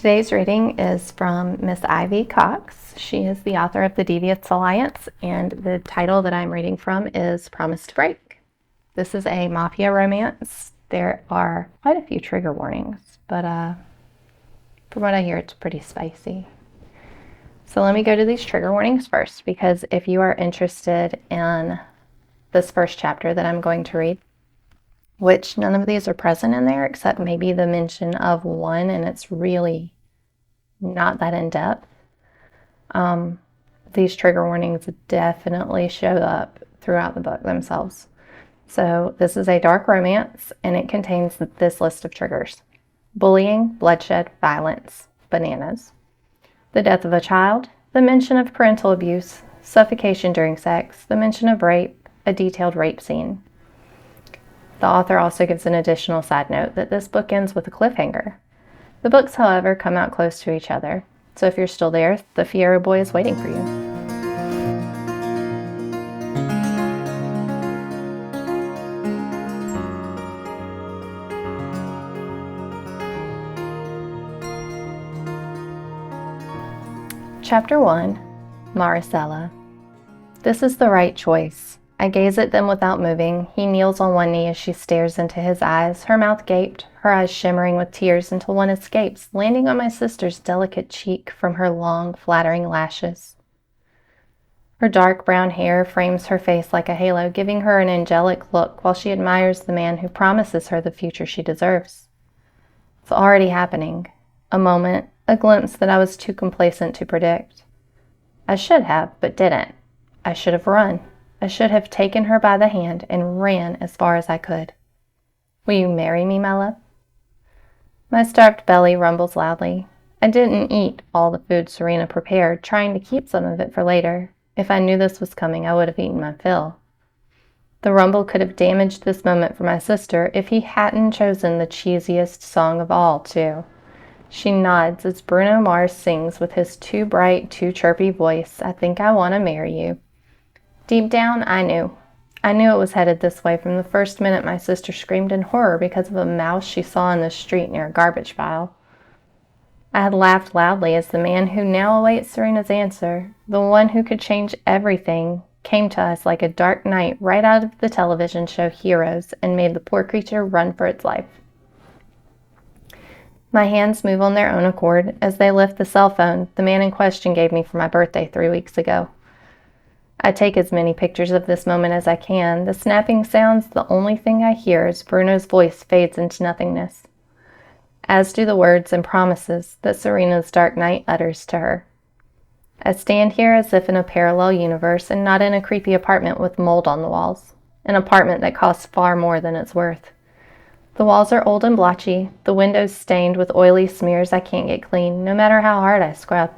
Today's reading is from Miss Ivy Cox. She is the author of The Deviant Alliance, and the title that I'm reading from is Promise to Break. This is a Mafia romance. There are quite a few trigger warnings, but from what I hear, it's pretty spicy. So let me go to these trigger warnings first, because if you are interested in this first chapter that I'm going to read, which none of these are present in there except maybe the mention of one, and it's really not that in-depth. These trigger warnings definitely show up throughout the book themselves. So this is a dark romance, and it contains this list of triggers: bullying, bloodshed, violence, bananas, the death of a child, the mention of parental abuse, suffocation during sex, the mention of rape, a detailed rape scene. The author also gives an additional side note that this book ends with a cliffhanger. The books, however, come out close to each other, so if you're still there, the Fierro boy is waiting for you. Chapter 1, Maricela. This is the right choice. I gaze at them without moving. He kneels on one knee as she stares into his eyes, her mouth gaped, her eyes shimmering with tears until one escapes, landing on my sister's delicate cheek from her long, flattering lashes. Her dark brown hair frames her face like a halo, giving her an angelic look while she admires the man who promises her the future she deserves. It's already happening. A moment, a glimpse that I was too complacent to predict. I should have, but didn't. I should have run. I should have taken her by the hand and ran as far as I could. Will you marry me, my love? My starved belly rumbles loudly. I didn't eat all the food Serena prepared, trying to keep some of it for later. If I knew this was coming, I would have eaten my fill. The rumble could have damaged this moment for my sister if he hadn't chosen the cheesiest song of all, too. She nods as Bruno Mars sings with his too bright, too chirpy voice, "I think I want to marry you." Deep down, I knew. I knew it was headed this way from the first minute my sister screamed in horror because of a mouse she saw in the street near a garbage pile. I had laughed loudly as the man who now awaits Serena's answer, the one who could change everything, came to us like a dark night right out of the television show Heroes and made the poor creature run for its life. My hands move on their own accord as they lift the cell phone the man in question gave me for my birthday 3 weeks ago. I take as many pictures of this moment as I can. The snapping sounds the only thing I hear as Bruno's voice fades into nothingness, as do the words and promises that Serena's dark night utters to her. I stand here as if in a parallel universe and not in a creepy apartment with mold on the walls, an apartment that costs far more than it's worth. The walls are old and blotchy, the windows stained with oily smears I can't get clean, no matter how hard I scrub.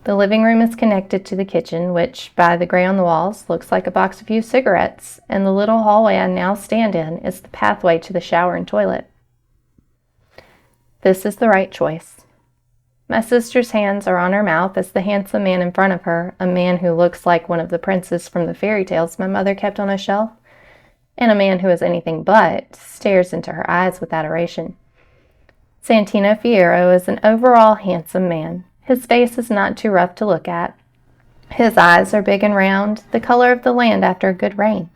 The living room is connected to the kitchen, which, by the gray on the walls, looks like a box of used cigarettes, and the little hallway I now stand in is the pathway to the shower and toilet. This is the right choice. My sister's hands are on her mouth as the handsome man in front of her, a man who looks like one of the princes from the fairy tales my mother kept on a shelf, and a man who is anything but, stares into her eyes with adoration. Santino Fierro is an overall handsome man. His face is not too rough to look at. His eyes are big and round, the color of the land after a good rain.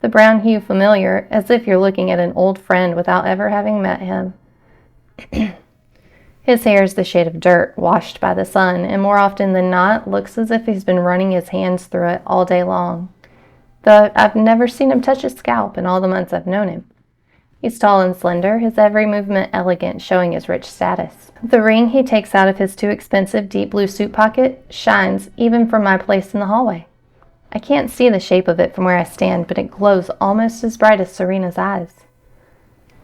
The brown hue familiar, as if you're looking at an old friend without ever having met him. His hair is the shade of dirt, washed by the sun, and more often than not, looks as if he's been running his hands through it all day long. Though I've never seen him touch his scalp in all the months I've known him. He's tall and slender, his every movement elegant, showing his rich status. The ring he takes out of his too expensive deep blue suit pocket shines even from my place in the hallway. I can't see the shape of it from where I stand, but it glows almost as bright as Serena's eyes.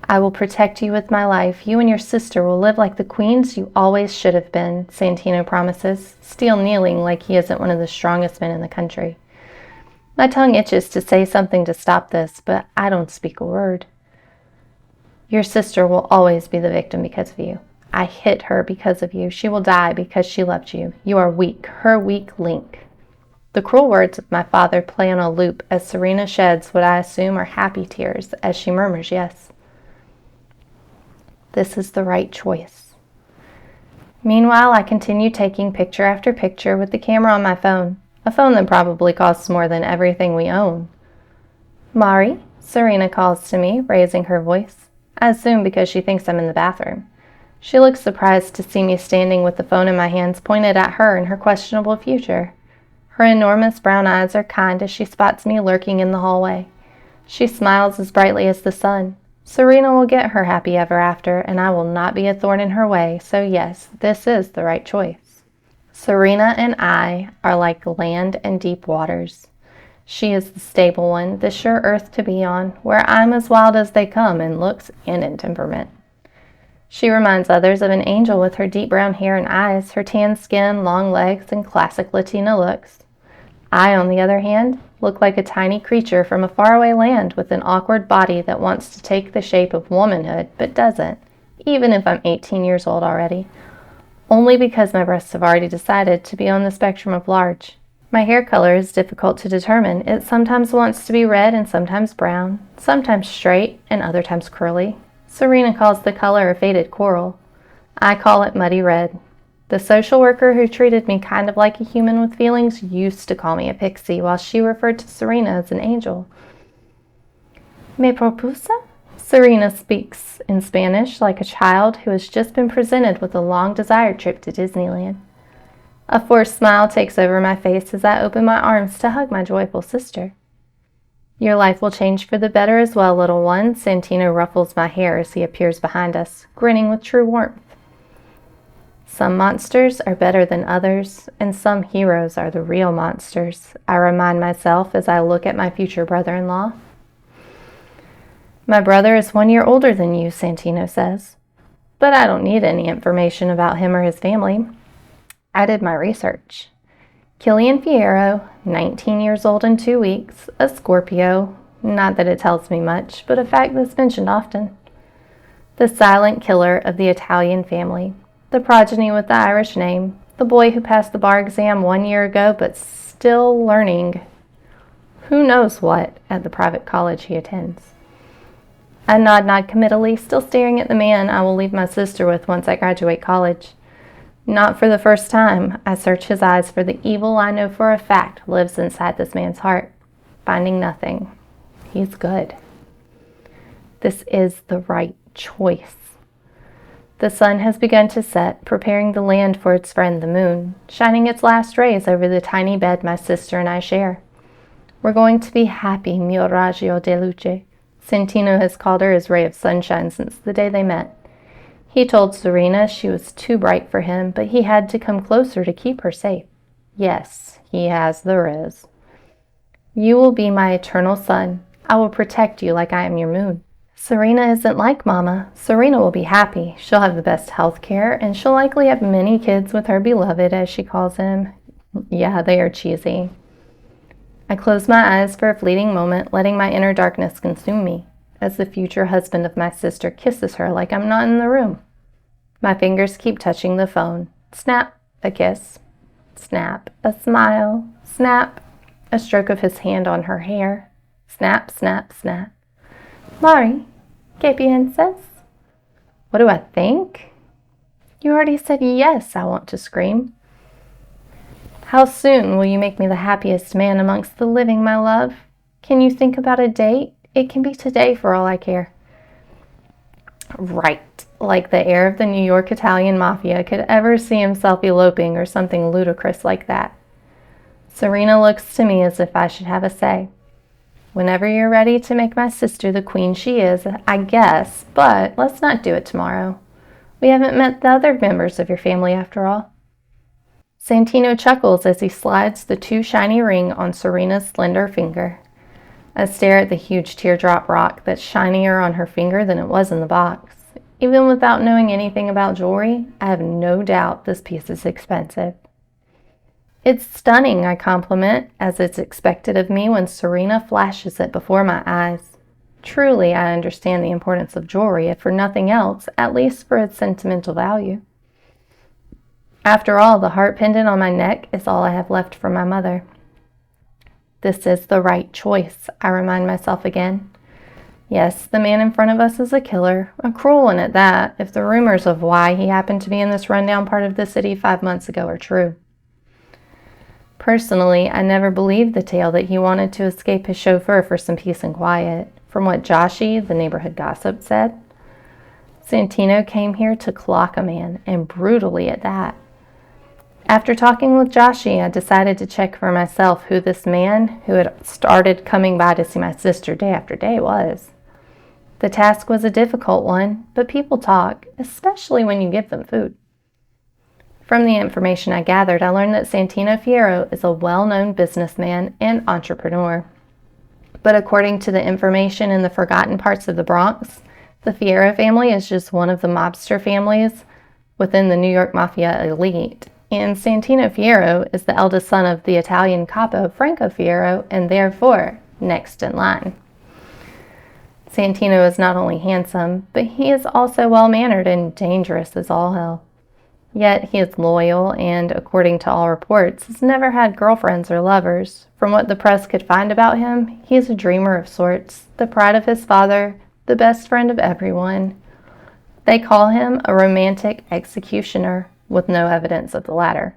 "I will protect you with my life. You and your sister will live like the queens you always should have been," Santino promises, still kneeling like he isn't one of the strongest men in the country. My tongue itches to say something to stop this, but I don't speak a word. "Your sister will always be the victim because of you. I hit her because of you. She will die because she loved you. You are weak, her weak link." The cruel words of my father play on a loop as Serena sheds what I assume are happy tears as she murmurs yes. This is the right choice. Meanwhile, I continue taking picture after picture with the camera on my phone, a phone that probably costs more than everything we own. Mari, Serena calls to me, raising her voice. I assume because she thinks I'm in the bathroom. She looks surprised to see me standing with the phone in my hands pointed at her and her questionable future. Her enormous brown eyes are kind as she spots me lurking in the hallway. She smiles as brightly as the sun. Serena will get her happy ever after, and I will not be a thorn in her way, so yes, this is the right choice. Serena and I are like land and deep waters. She is the stable one, the sure earth to be on, where I'm as wild as they come in looks and in temperament. She reminds others of an angel with her deep brown hair and eyes, her tan skin, long legs, and classic Latina looks. I, on the other hand, look like a tiny creature from a faraway land with an awkward body that wants to take the shape of womanhood, but doesn't, even if I'm 18 years old already, only because my breasts have already decided to be on the spectrum of large. My hair color is difficult to determine. It sometimes wants to be red and sometimes brown, sometimes straight and other times curly. Serena calls the color a faded coral. I call it muddy red. The social worker who treated me kind of like a human with feelings used to call me a pixie, while she referred to Serena as an angel. Me propusa? Serena speaks in Spanish like a child who has just been presented with a long-desired trip to Disneyland. A forced smile takes over my face as I open my arms to hug my joyful sister. Your life will change for the better as well, little one. Santino ruffles my hair as he appears behind us, grinning with true warmth. Some monsters are better than others, and some heroes are the real monsters, I remind myself as I look at my future brother-in-law. My brother is 1 year older than you, Santino says. But I don't need any information about him or his family. I did my research. Killian Fierro, 19 years old in 2 weeks, a Scorpio, not that it tells me much, but a fact that's mentioned often. The silent killer of the Italian family. The progeny with the Irish name, the boy who passed the bar exam 1 year ago but still learning who knows what at the private college he attends. I nod committally, still staring at the man I will leave my sister with once I graduate college. Not for the first time, I search his eyes for the evil I know for a fact lives inside this man's heart, finding nothing. He's good. This is the right choice. The sun has begun to set, preparing the land for its friend the moon, shining its last rays over the tiny bed my sister and I share. We're going to be happy, mio raggio de luce. Santino has called her his ray of sunshine since the day they met. He told Serena she was too bright for him, but he had to come closer to keep her safe. Yes, he has the riz. You will be my eternal sun. I will protect you like I am your moon. Serena isn't like Mama. Serena will be happy. She'll have the best health care, and she'll likely have many kids with her beloved, as she calls him. Yeah, they are cheesy. I close my eyes for a fleeting moment, letting my inner darkness consume me, as the future husband of my sister kisses her like I'm not in the room. My fingers keep touching the phone. Snap, a kiss. Snap, a smile. Snap, a stroke of his hand on her hair. Snap, snap, snap. Mari, ¿qué piensas? What do I think? You already said yes, I want to scream. How soon will you make me the happiest man amongst the living, my love? Can you think about a date? It can be today for all I care. Right, like the heir of the New York Italian Mafia could ever see himself eloping or something ludicrous like that. Serena looks to me as if I should have a say. Whenever you're ready to make my sister the queen she is, I guess, but let's not do it tomorrow. We haven't met the other members of your family after all. Santino chuckles as he slides the too shiny ring on Serena's slender finger. I stare at the huge teardrop rock that's shinier on her finger than it was in the box. Even without knowing anything about jewelry, I have no doubt this piece is expensive. It's stunning, I compliment, as it's expected of me when Serena flashes it before my eyes. Truly, I understand the importance of jewelry, if for nothing else, at least for its sentimental value. After all, the heart pendant on my neck is all I have left from my mother. This is the right choice, I remind myself again. Yes, the man in front of us is a killer, a cruel one at that, if the rumors of why he happened to be in this rundown part of the city 5 months ago are true. Personally, I never believed the tale that he wanted to escape his chauffeur for some peace and quiet, from what Joshi, the neighborhood gossip, said. Santino came here to clock a man, and brutally at that. After talking with Joshi, I decided to check for myself who this man, who had started coming by to see my sister day after day, was. The task was a difficult one, but people talk, especially when you give them food. From the information I gathered, I learned that Killian Fierro is a well-known businessman and entrepreneur. But according to the information in the forgotten parts of the Bronx, the Fierro family is just one of the mobster families within the New York Mafia elite, and Killian Fierro is the eldest son of the Italian capo Franco Fierro, and therefore next in line. Santino is not only handsome, but he is also well-mannered and dangerous as all hell. Yet he is loyal and, according to all reports, has never had girlfriends or lovers. From what the press could find about him, he is a dreamer of sorts, the pride of his father, the best friend of everyone. They call him a romantic executioner, with no evidence of the latter.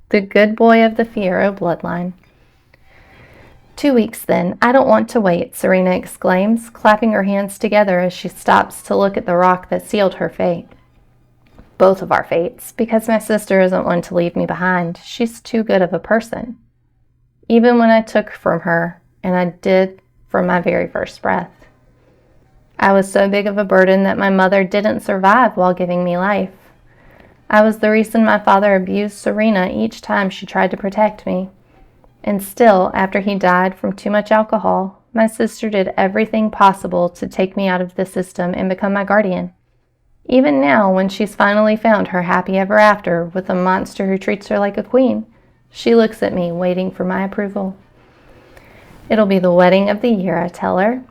The good boy of the Fierro bloodline. 2 weeks then. I don't want to wait, Serena exclaims, clapping her hands together as she stops to look at the rock that sealed her fate. Both of our fates, because my sister isn't one to leave me behind. She's too good of a person. Even when I took from her, and I did from my very first breath. I was so big of a burden that my mother didn't survive while giving me life. I was the reason my father abused Serena each time she tried to protect me. And still, after he died from too much alcohol, my sister did everything possible to take me out of the system and become my guardian. Even now, when she's finally found her happy ever after with a monster who treats her like a queen, she looks at me, waiting for my approval. It'll be the wedding of the year, I tell her,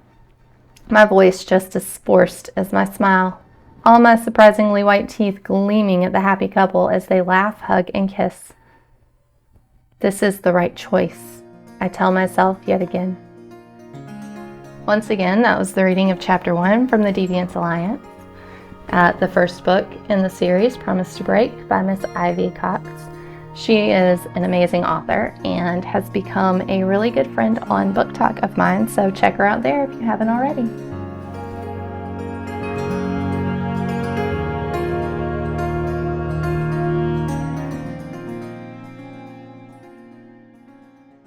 my voice just as forced as my smile, all my surprisingly white teeth gleaming at the happy couple as they laugh, hug, and kiss. This is the right choice, I tell myself yet again. Once again, that was the reading of Chapter 1 from the Deviant Alliance, the first book in the series, Promise to Break, by Miss Ivy Cox. She is an amazing author and has become a really good friend on Book Talk of mine, so check her out there if you haven't already.